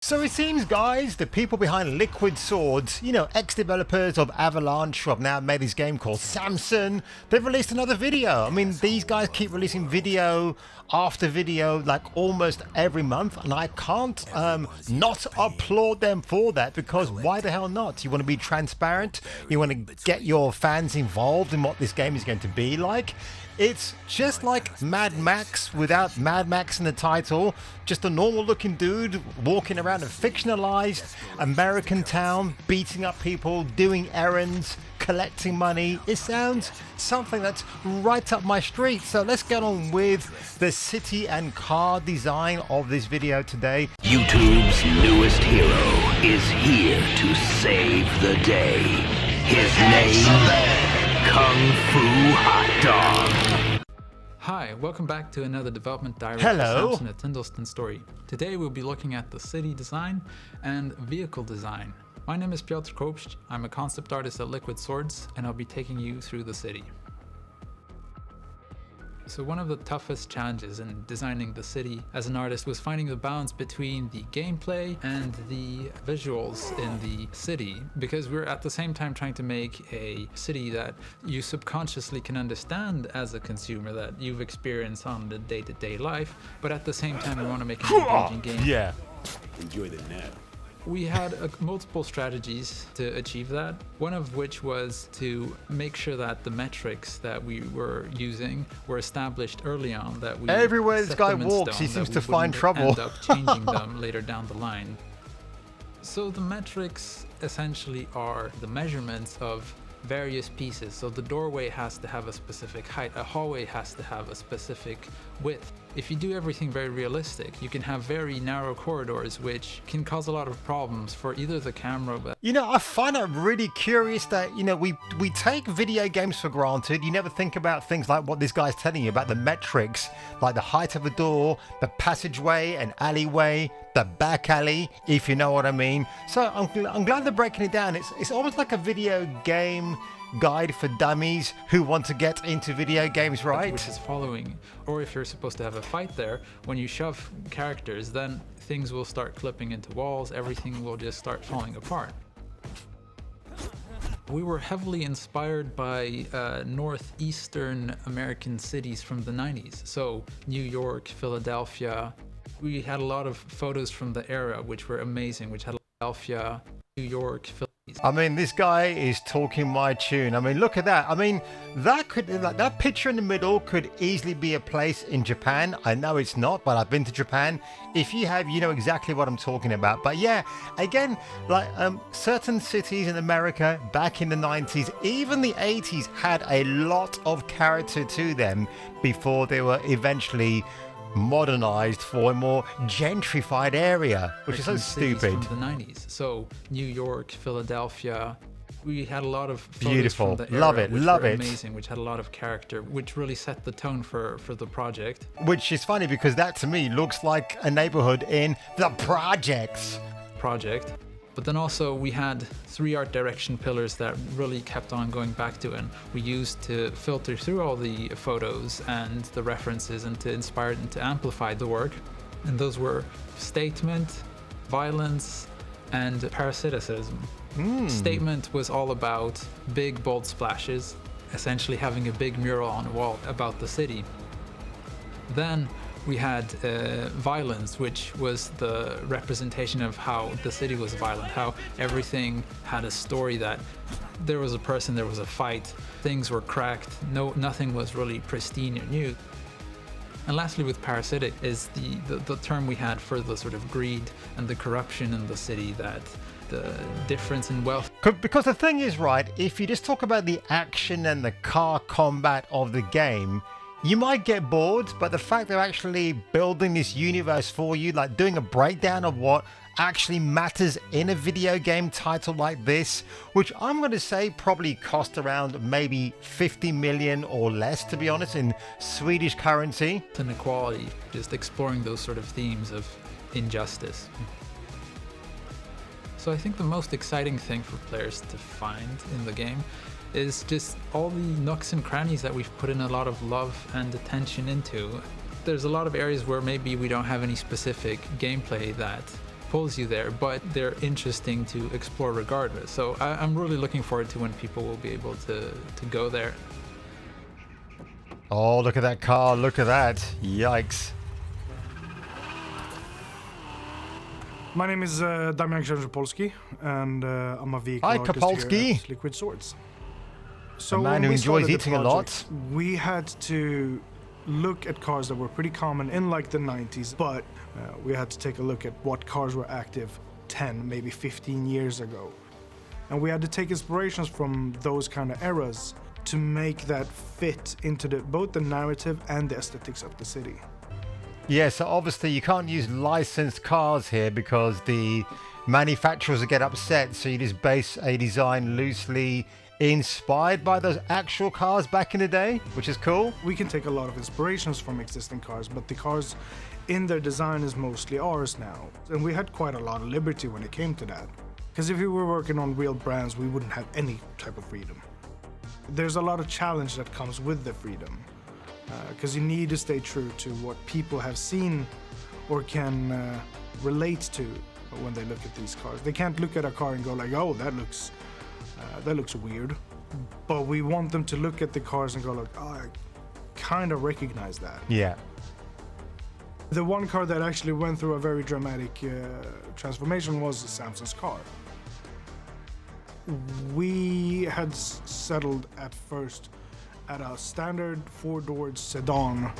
So it seems, guys, the people behind Liquid Swords, ex-developers of Avalanche who have now made this game called SAMSON, they've released another video. I mean, these guys keep releasing video after video like almost every month, and I can't not applaud them for that, because why the hell not? You want to be transparent, you want to get your fans involved in what this game is going to be like. It's just like Mad Max without Mad Max in the title. Just a normal looking dude walking around a fictionalized American town, beating up people, doing errands, collecting money. It sounds something that's right up my street. So let's get on with the city and car design of this video today. YouTube's newest hero is here to save the day. His name, Kung Fu Hot Dog. Hi, welcome back to another development direct Hello. for SAMSON at Tyndallston story. Today we'll be looking at the city design and vehicle design. My name is Piotr Kopsz, I'm a concept artist at Liquid Swords, and I'll be taking you through the city. So one of the toughest challenges in designing the city as an artist was finding the balance between the gameplay and the visuals in the city, because we're at the same time trying to make a city that you subconsciously can understand as a consumer, that you've experienced on the day-to-day life, but at the same time we want to make an engaging game. Yeah. Enjoy the nap. We had multiple strategies to achieve that, one of which was to make sure that the metrics that we were using were established early on, that we Everywhere this set guy them in walks, stone, he that seems we to find wouldn't trouble. end up changing them later down the line. So the metrics essentially are the measurements of various pieces. So the doorway has to have a specific height, a hallway has to have a specific width. If you do everything very realistic, you can have very narrow corridors, which can cause a lot of problems for either the camera, but I find it really curious that, we take video games for granted. You never think about things like what this guy's telling you about the metrics, like the height of a door, the passageway, an alleyway, the back alley, if you know what I mean. So I'm glad they're breaking it down. It's almost like a video game guide for dummies who want to get into video games, right? which is following. Or if you're supposed to have a fight there, when you shove characters, then things will start clipping into walls, everything will just start falling apart. We were heavily inspired by northeastern American cities from the 90s. So New York, Philadelphia. We had a lot of photos from the era which were amazing, which had Philadelphia, New York, Philadelphia. I mean, this guy is talking my tune. I mean, look at that. I mean, that picture in the middle could easily be a place in Japan. I know it's not, but I've been to Japan. If you have, you know exactly what I'm talking about. But yeah, again, like certain cities in America back in the 90s, even the 80s, had a lot of character to them before they were eventually modernized for a more gentrified area, which is so stupid. From the 90s. So New York, Philadelphia. We had a lot of photos Beautiful. from the era, Love it, which love were it. amazing, which had a lot of character, which really set the tone for the project. Which is funny because that to me looks like a neighborhood in the projects. But then also we had 3 art direction pillars that really kept on going back to, and we used to filter through all the photos and the references and to inspire and to amplify the work. And those were statement, violence, and parasiticism. Statement was all about big bold splashes, essentially having a big mural on a wall about the city. Then we had violence, which was the representation of how the city was violent, how everything had a story, that there was a person, there was a fight, things were cracked, nothing was really pristine or new. And lastly, with parasitic is the term we had for the sort of greed and the corruption in the city, that the difference in wealth. Because the thing is, right, if you just talk about the action and the car combat of the game, you might get bored, but the fact they're actually building this universe for you, like doing a breakdown of what actually matters in a video game title like this, which I'm going to say probably cost around maybe 50 million or less, to be honest, in Swedish currency. Inequality, just exploring those sort of themes of injustice. So I think the most exciting thing for players to find in the game is just all the nooks and crannies that we've put in a lot of love and attention into. There's a lot of areas where maybe we don't have any specific gameplay that pulls you there, but they're interesting to explore regardless. So I'm really looking forward to when people will be able to go there. Oh, look at that car. Look at that. Yikes. My name is Damian Księżypolski, and I'm a vehicle Hi, artist Kapolski. here at Liquid Swords. So A man when who we enjoys started the eating a project, lot. We had to look at cars that were pretty common in like the 90s, but we had to take a look at what cars were active 10, maybe 15 years ago. And we had to take inspirations from those kind of eras to make that fit into both the narrative and the aesthetics of the city. Yeah, so obviously you can't use licensed cars here because the manufacturers will get upset. So you just base a design loosely inspired by those actual cars back in the day, which is cool. We can take a lot of inspirations from existing cars, but the cars in their design is mostly ours now. And we had quite a lot of liberty when it came to that. Because if we were working on real brands, we wouldn't have any type of freedom. There's a lot of challenge that comes with the freedom. Because you need to stay true to what people have seen or can relate to when they look at these cars. They can't look at a car and go like, oh, that looks weird. But we want them to look at the cars and go like, oh, I kind of recognize that. Yeah. The one car that actually went through a very dramatic transformation was SAMSON's car. We had settled at first at a standard four-door sedan.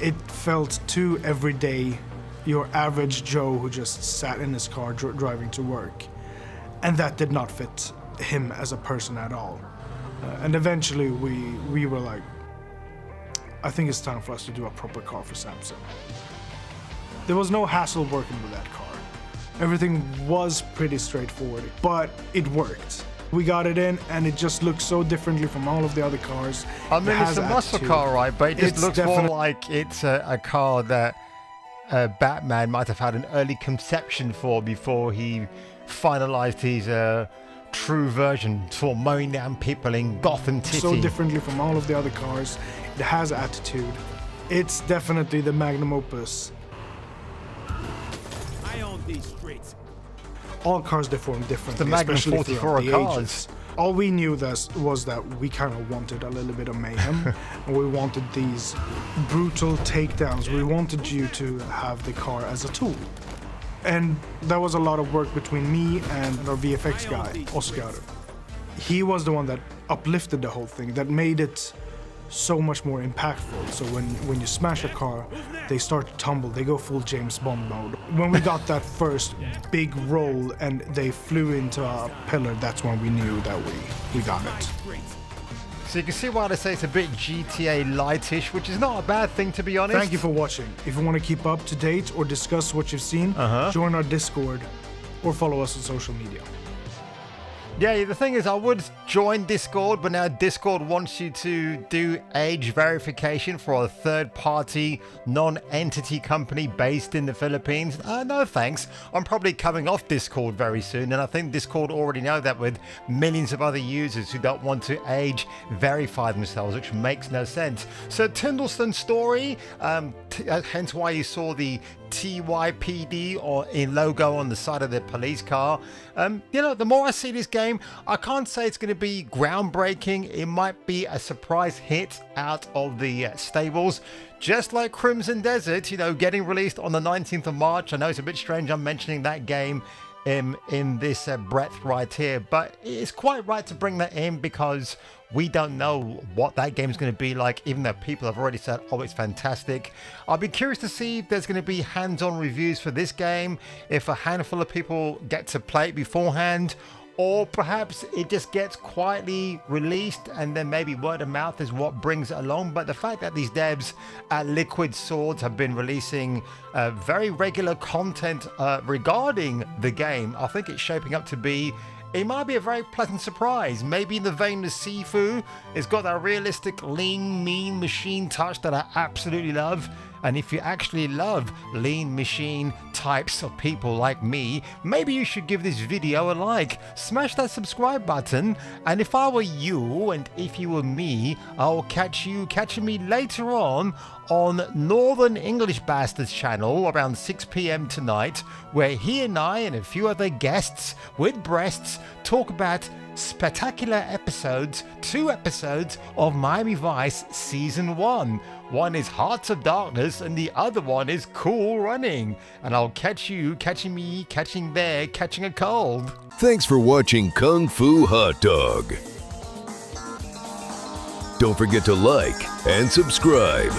It felt too everyday, your average Joe who just sat in his car driving to work. And that did not fit him as a person at all. And eventually we were like, I think it's time for us to do a proper car for SAMSON. There was no hassle working with that car. Everything was pretty straightforward, but it worked. We got it in, and it just looks so differently from all of the other cars. I mean, it's a muscle car, right? But it just looks more like it's a car that Batman might have had an early conception for before he finalized his true version for mowing down people in Gotham City. So differently from all of the other cars. It has attitude. It's definitely the magnum opus. I own these streets. All cars deform differently, The Magnum especially 44 throughout the cars. ages. All we knew was that we kind of wanted a little bit of mayhem, and we wanted these brutal takedowns. We wanted you to have the car as a tool. And that was a lot of work between me and our VFX guy, Oscar. He was the one that uplifted the whole thing, that made it so much more impactful. So when you smash a car, they start to tumble, they go full James Bond mode. When we got that first big roll and they flew into a pillar, that's when we knew that we got it. So you can see why they say it's a bit GTA lightish, which is not a bad thing, to be honest. Thank you for watching. If you want to keep up to date or discuss what you've seen, join our Discord or follow us on social media. Yeah, the thing is, I would join Discord, but now Discord wants you to do age verification for a third-party, non-entity company based in the Philippines. No thanks. I'm probably coming off Discord very soon, and I think Discord already know that with millions of other users who don't want to age verify themselves, which makes no sense. So Tyndallston story, hence why you saw the TYPD or in logo on the side of the police car. The more I see this game, I can't say it's going to be groundbreaking. It might be a surprise hit out of the stables, just like Crimson Desert, getting released on the 19th of March. I know it's a bit strange I'm mentioning that game in this breadth right here, but it's quite right to bring that in because we don't know what that game's going to be like, even though people have already said, oh, it's fantastic. I'll be curious to see if there's going to be hands-on reviews for this game, if a handful of people get to play it beforehand, or perhaps it just gets quietly released and then maybe word of mouth is what brings it along. But the fact that these devs at Liquid Swords have been releasing very regular content regarding the game, I think it's shaping up to be, it might be a very pleasant surprise. Maybe in the vein of Sifu, it's got that realistic, lean, mean machine touch that I absolutely love. And if you actually love lean machine types of people like me, maybe you should give this video a like. Smash that subscribe button. And if I were you and if you were me, I'll catching me later on Northern English Bastards channel around 6 p.m. tonight, where he and I and a few other guests with breasts talk about spectacular episodes, 2 episodes of Miami Vice Season 1. One is Hearts of Darkness and the other one is Cool Running. And I'll catch you catching me catching a cold. Thanks for watching Kung Fu Hot Dog. Don't forget to like and subscribe.